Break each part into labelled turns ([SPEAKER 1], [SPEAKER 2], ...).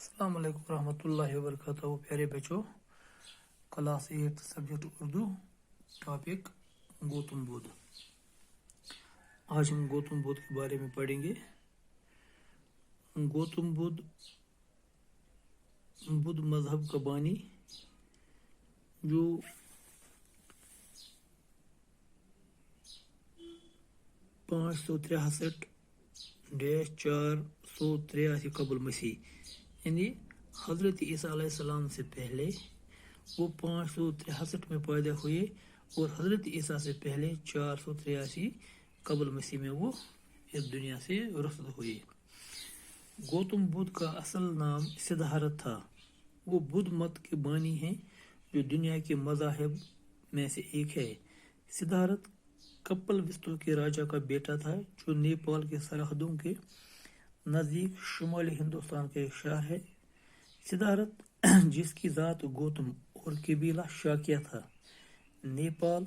[SPEAKER 1] السلام علیکم ورحمۃ اللہ وبرکاتہ پیارے بچوں، class 8 subject Urdu, topic Gautam Buddh. آج ہم گوتم بدھ کے بارے میں پڑھیں گے۔ گوتم بدھ مذہب کا بانی جو 563-483 قبل مسیح، یعنی حضرت عیسیٰ علیہ السلام سے پہلے وہ 563 میں پیدا ہوئے اور حضرت عیسیٰ سے پہلے 483 قبل مسیح میں وہ اس دنیا سے رخصت ہوئے۔ گوتم بدھ کا اصل نام سدھارتھ تھا۔ وہ بدھ مت کے بانی ہیں جو دنیا کے مذاہب میں سے ایک ہے۔ سدھارتھ کپل وستو کے راجا کا بیٹا تھا جو نیپال کے سرحدوں کے نزدیک شمالی ہندوستان کا ایک شہر ہے۔ سدھارتھ جس کی ذات گوتم اور قبیلہ شاکیہ تھا، نیپال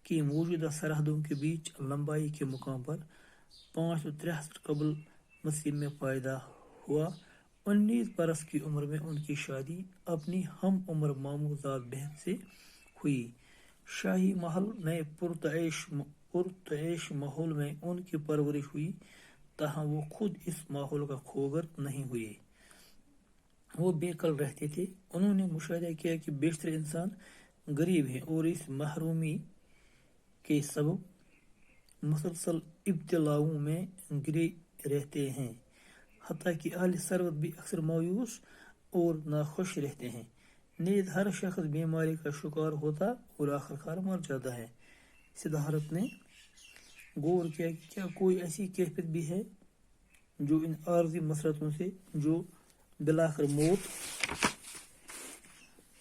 [SPEAKER 1] کی موجودہ سرحدوں کے بیچ لمبائی کے مقام پر 563 قبل مسیح میں پیدا ہوا۔ 19 برس کی عمر میں ان کی شادی اپنی ہم عمر ماموں زاد بہن سے ہوئی۔ شاہی محل میں پرتعیش ماحول میں ان کی پرورش ہوئی، تاہم وہ خود اس ماحول کا خوگر نہیں ہوئے۔ وہ بے کل رہتے تھے۔ انہوں نے مشاہدہ کیا کہ بیشتر انسان غریب ہیں اور اس محرومی کے سبب مسلسل ابتلاؤں میں گرے رہتے ہیں، حتیٰ کہ اہل ثروت بھی اکثر مایوس اور ناخوش رہتے ہیں۔ نیز ہر شخص بیماری کا شکار ہوتا اور آخرکار مر جاتا ہے۔ سدھارتھ نے غور کیا کہ کیا کوئی ایسی کیفیت بھی ہے جو ان عارضی مسرتوں سے، جو بلاخر موت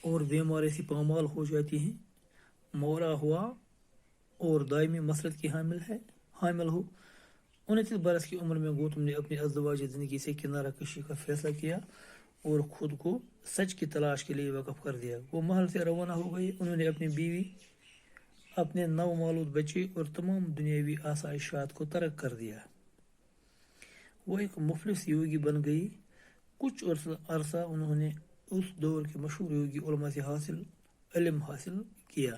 [SPEAKER 1] اور بیماری سے پامال ہو جاتی ہیں، مورا ہوا اور دائمی مسرت کی حامل ہو۔ 29 برس کی عمر میں گوتم نے اپنی ازدواجی زندگی سے کنارہ کشی کا فیصلہ کیا اور خود کو سچ کی تلاش کے لیے وقف کر دیا۔ وہ محل سے روانہ ہو گئے۔ انہوں نے اپنی بیوی، اپنے نومولود بچے اور تمام دنیاوی آسائشات کو ترک کر دیا۔ وہ ایک مفلس یوگی بن گئی۔ کچھ عرصہ انہوں نے اس دور کے مشہور یوگی علماء سے علم حاصل کیا۔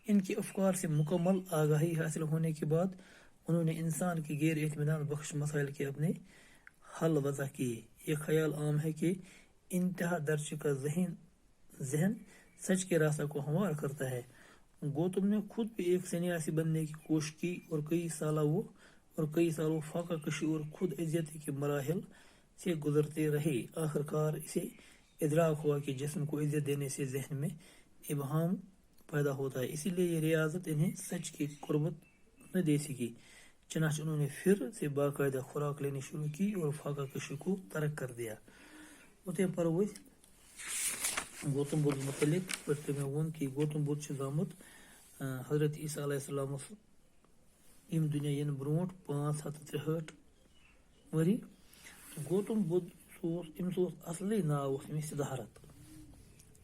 [SPEAKER 1] ان کے افکار سے مکمل آگاہی حاصل ہونے کے بعد انہوں نے انسان کے غیر اطمینان بخش مسائل کے اپنے حل وضع کیے۔ یہ خیال عام ہے کہ انتہا درجے کا ذہن سچ کے راستہ کو ہموار کرتا ہے۔ گوتم نے خود بھی ایک سنیاسی بننے کی کوشش کی اور کئی سال وہ فاقہ کشی اور خود عزتی کے مراحل سے گزرتے رہے۔ آخرکار اسے ادراک ہوا کہ جسم کو عزت دینے سے ذہن میں ابہام پیدا ہوتا ہے، اسی لیے یہ ریاضت انہیں سچ کی قربت نہ دے سکی۔ چنانچہ انہوں نے پھر سے باقاعدہ خوراک لینی شروع کی اور فاقہ کشی کو ترک کر دیا۔ اتنے پر وہ گوتم بدھ متعلق پتہ میں ون کہ گوتم بدھ سے زامت حضرت عیسیٰ علیہ السلام یم دنیا ین برونٹ 563 وری۔ گوتم بدھ أمس اصلی ناو سدھارتھ،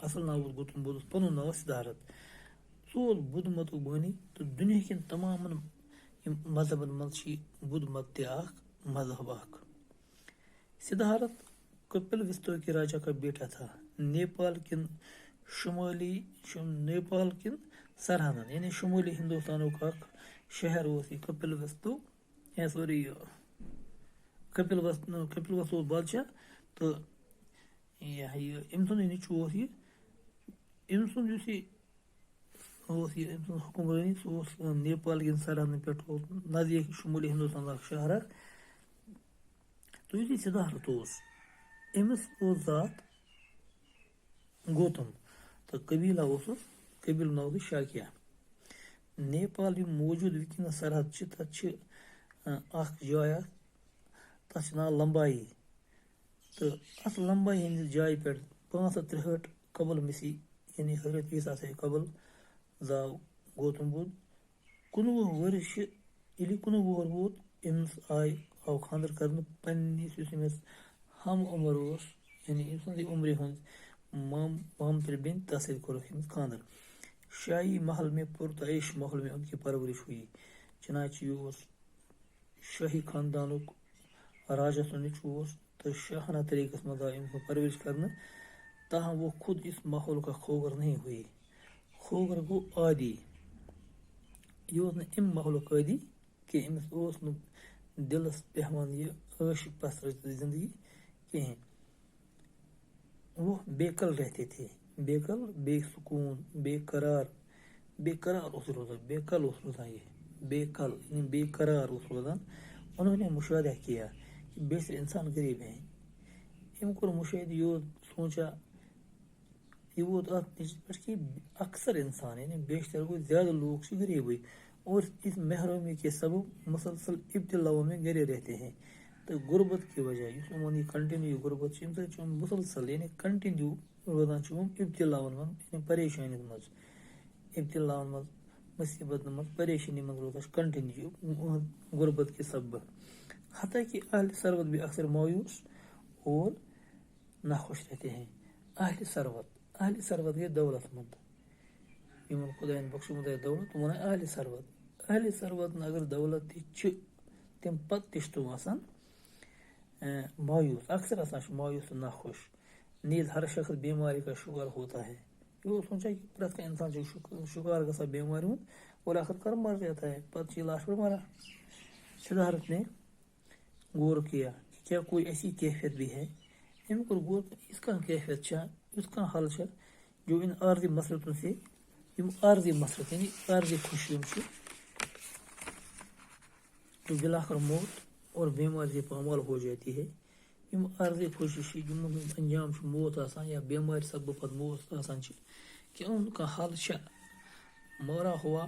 [SPEAKER 1] اصل ناو گوتم بدھ، پنن ناو سدھارتھ۔ سہ بدھ مت بانی تو دنیا کن تمام مذہبن مز بدھ مت تہ مذہب اخ۔ سدھارتھ کپل وستو کے راجا کا بیٹا تھا۔ نیپال کن سرحدن یعنی شمالی ہندوستانک اخ شہر کپل وستو، کپل وستو بادشاہ، تو ام سند نیچو ام سند حکمرانی سہ نیپال کن سرحدن پہ نزدیک شمالی ہندوستان اخ شہر۔ تو یہ سدھارتھ امس ذات گوتم تو قبیلہ قبیل ناو شاکیہ۔ نیپال موجود ونکس سرحد تک اخ جائے تک ناو لمبائی، تو ات لمبائی ہندس جائے پہ 563 قبل مسیح یعنی حضرت عیسیٰ سے قبل زاو گوتم بدھ۔ 19 ورش ییٚلہِ 19 وُہر ووت أمِس آو خاندر کرنہٕ پننس یُس أمِس ہم عمر اوس یعنی أمۍ سٕنٛزٕے عمرِ ہُنٛد مامتٕر بیٚنہِ تس سۭتۍ کوٚرُکھ أمِس خاندر۔ شاہی محل میں پرتعیش ماحول میں ان کی پرورش ہوئی، چنانچہ یہ شاہی خاندانک راجا سُنٛد نیچوٗ اوس تو شاہانہ طریقے سے ان کو پرورش کرنا، تاہم وہ خود اس ماحول کا خوگر نہیں ہوئی. خوگر گو عادی، یہ ام ماحولک عادی کہ امس دلس پیوان یہ عیش پسرت زندگی کہیں. وہ بے کل رہتے تھے، بے کل، بے سکون، بے قرار اس روزان، بے کل اس روزان، یہ بے کل یعنی بے قرار اس روزان. انہوں نے مشاہدہ کیا کہ بیشتر انسان غریب ہیں. ام کور مشاہدہ یہ سوچا، یہ ووت ات نتیجس پہ کہ اکثر انسان یعنی بیشتر گو زیادہ لوگ غریبی، اور اس محرومی کے سبب مسلسل ابتلاؤں میں گرے رہتے ہیں. تو غربت کی وجہ یہ کنٹینیو غربت مسلسل یعنی کنٹینیو روزان ابتلاؤن من یعنی پریشانی مز، ابتلاؤن مز، مصیبت مز، پریشانی مز روزان کنٹینیو غربت کے سبب. حتیٰ کہ اہل ثروت بھی اکثر مایوس اور ناخوش رہتے ہیں. اہل ثروت گئی دولت مند، یمن خدا بخشمت دولت ون اہل ثروت. اہل ثروت اگر دولت تم پتہ تم آسان مایوس، اکثر آسان مایوس و ناخوش. نیز ہر شخص بیماری کا شکار ہوتا ہے. یہ سوچا کہ پرت کا انسان شکار گا بیماری ہوں اور آخر کار مر جاتا ہے، پتہ لاش پر مرا. سدھارتھ نے غور کیا کہ کیا کوئی ایسی کیفیت بھی ہے. ام کو غور اس کا کیفیت اس کا حل جو ان عارضی مسرتوں سے، عارضی مسرت یعنی عارضی خوشیوں سے جو بلاخر موت اور بیماری سے پامال ہو جاتی ہے. یم عارضی خوشی جن انجام موت آسان یا بیماری سبب پتہ موت آسان کہ ان کا حل مورا ہوا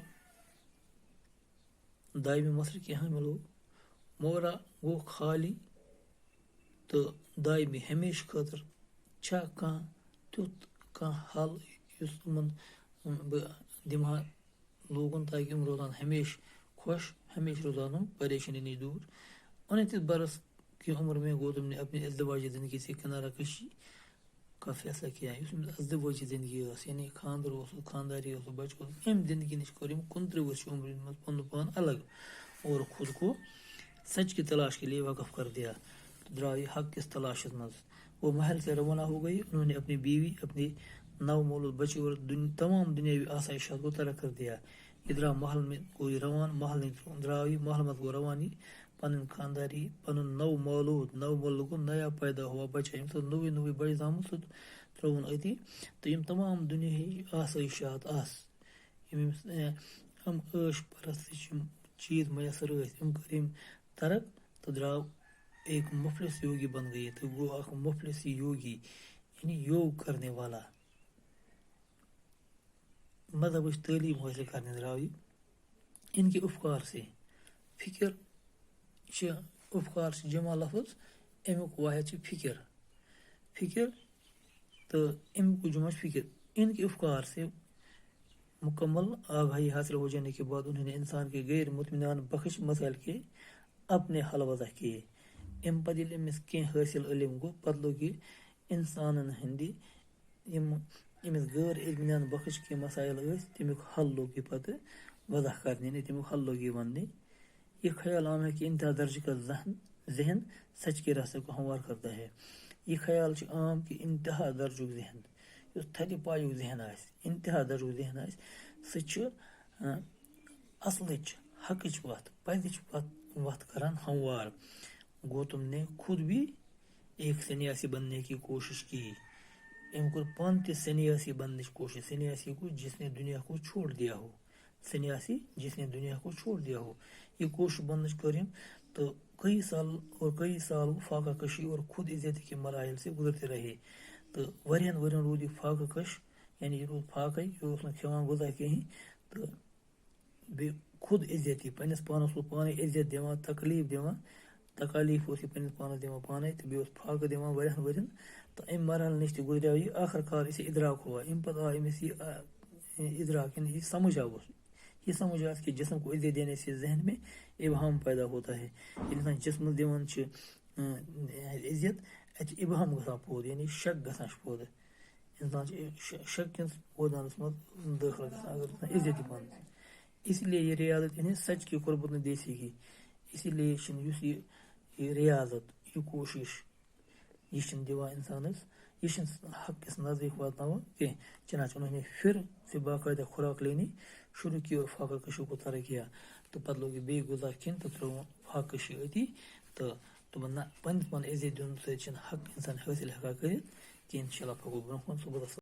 [SPEAKER 1] دائمی مسرت کی حامل ہو، مورا گو خالی تو دائمی ہمیشہ خاطر چھا کان تیت کان حل اس دمہ لوگن تاکہ روزان ہمیشہ خوش، ہمیشہ روزان پریشانی نش دور. 29 برس کی عمر میں گوتم نے اپنی ازدواجی زندگی سے کنارہ کشی کا فیصلہ کیا. ازدواجی زندگی یعنی خاندر خانداری بچہ ام زندگی نش کور 29 ورش عمر میں پن پان الگ اور خود کو سچ کی تلاش کے لیے وقف کر دیا. درائی حق کس تلاش مز. وہ محل سے روانہ ہو گئی. انہوں نے اپنی بیوی، اپنی نو مولود بچے اور تمام دنیاوی آسائشات کو ترک کر دیا. ادرا محل میں کوئی روان محل دراوی محل مت کو روانی پن خانداری پن نو مولود نیا پیدا ہوا بچہ نوی بڑی زامت سو ترون اتی. تو یم تمام دنیا آسائشات ہم عیش پرست چیز میسر ام کریم ترک تو دراو ایک مفلس یوگی بن گئی. تو وہ ایک مفلس یوگی یعنی یوگ کرنے والا، مذہب تعلیم حاصل کرنے دراوی. ان کے افکار سے فکر افکار سے جمع لفظ امیک واحد فکر تو امیک جمع فکر. ان کے افکار سے مکمل آگاہی حاصل ہو جانے کے بعد انہوں نے انسان کے غیر مطمئنان بخش مسائل کے اپنے حل وضع کیے. ام پتہ امس کی حاصل علم گو پتہ لوگ کہ انسانن ہندی امس غیر اطمینان بخش کے مسائل تمیک حل لوگ یہ پتہ وضع کرنے، تمیک حل لوگ یہ وننے. یہ خیال عام ہے کہ انتہا درجے کا ذہن سچ کے راستے کو ہموار کرتا ہے. یہ خیال عام کہ انتہا درجک ذہن اس تھدِ پایک ذہن انتہا درجک ذہن سہ اصلچ حقچ وت پزچ وت کران ہموار. گوتم نے خود بھی ایک سنیاسی بننے کی کوشش کی. ام کو پان تہ سنیاسی بننے کی کوشش. سنیاسی کو جس نے دنیا کو چھوڑ دیا ہو، سنیاسی جس نے دنیا کو چھوڑ دیا ہو. یہ کوشش بننے کریم تو کئی سال فاقہ کشی اور خود عزتی کے مراحل سے گزرتے رہے. تو ورین رود یہ فاقہ کش یعنی یہ رود فاقہ یہ کھیوان غذا کہیں تو بیٚیہِ خود عزتی پنس پانس پانے عزت دِوان تکالیف پنس پانس دِوان پانے تو بیٚیہِ فاقہ دِوان ورین ورین. تو ام مرحل نش تہ گزریو یہ. آخر کار اسے ادراک ہوا. ام پتہ آو امس یہ ادراک یعنی یہ سمجھ آ کہ جسم کو عزت دینے سے ذہن میں ابہام پیدا ہوتا ہے. انسان جسم دِوان عزت ات ابہام گژھان پود یعنی شک گژھان پود. انسان شک کس پودانس مز داخل گژھان اگر عزت پان. اس لیے یہ ریاضت یعنی سچ کی قربت نے دے سیکھی. اسی لیے یہ ریاضت یہ کوشش یہ چھِنہٕ دِوان اِنسانَس یہ چھِنہٕ حق کِس نزدیٖک واتناوان کینٛہہ چنانچہ انہوں نے پھر سے باقاعدہ خوراک لینی شروع کی اور فاقہ کشی کو ترک کیا تو پتہٕ لوگ یہ بیٚیہِ غذا کھیٚنۍ تہٕ ترٛووُن فاقہ کشی أتی تہٕ دوٚپُن نہ پنٛنِس پان عزت دِنہٕ سۭتۍ چھِنہٕ حق اِنسان حٲصِل ہٮ۪کان کٔرِتھ کینٛہہ انشاء اللہ پَکو برونٛہہ کُن صُبحس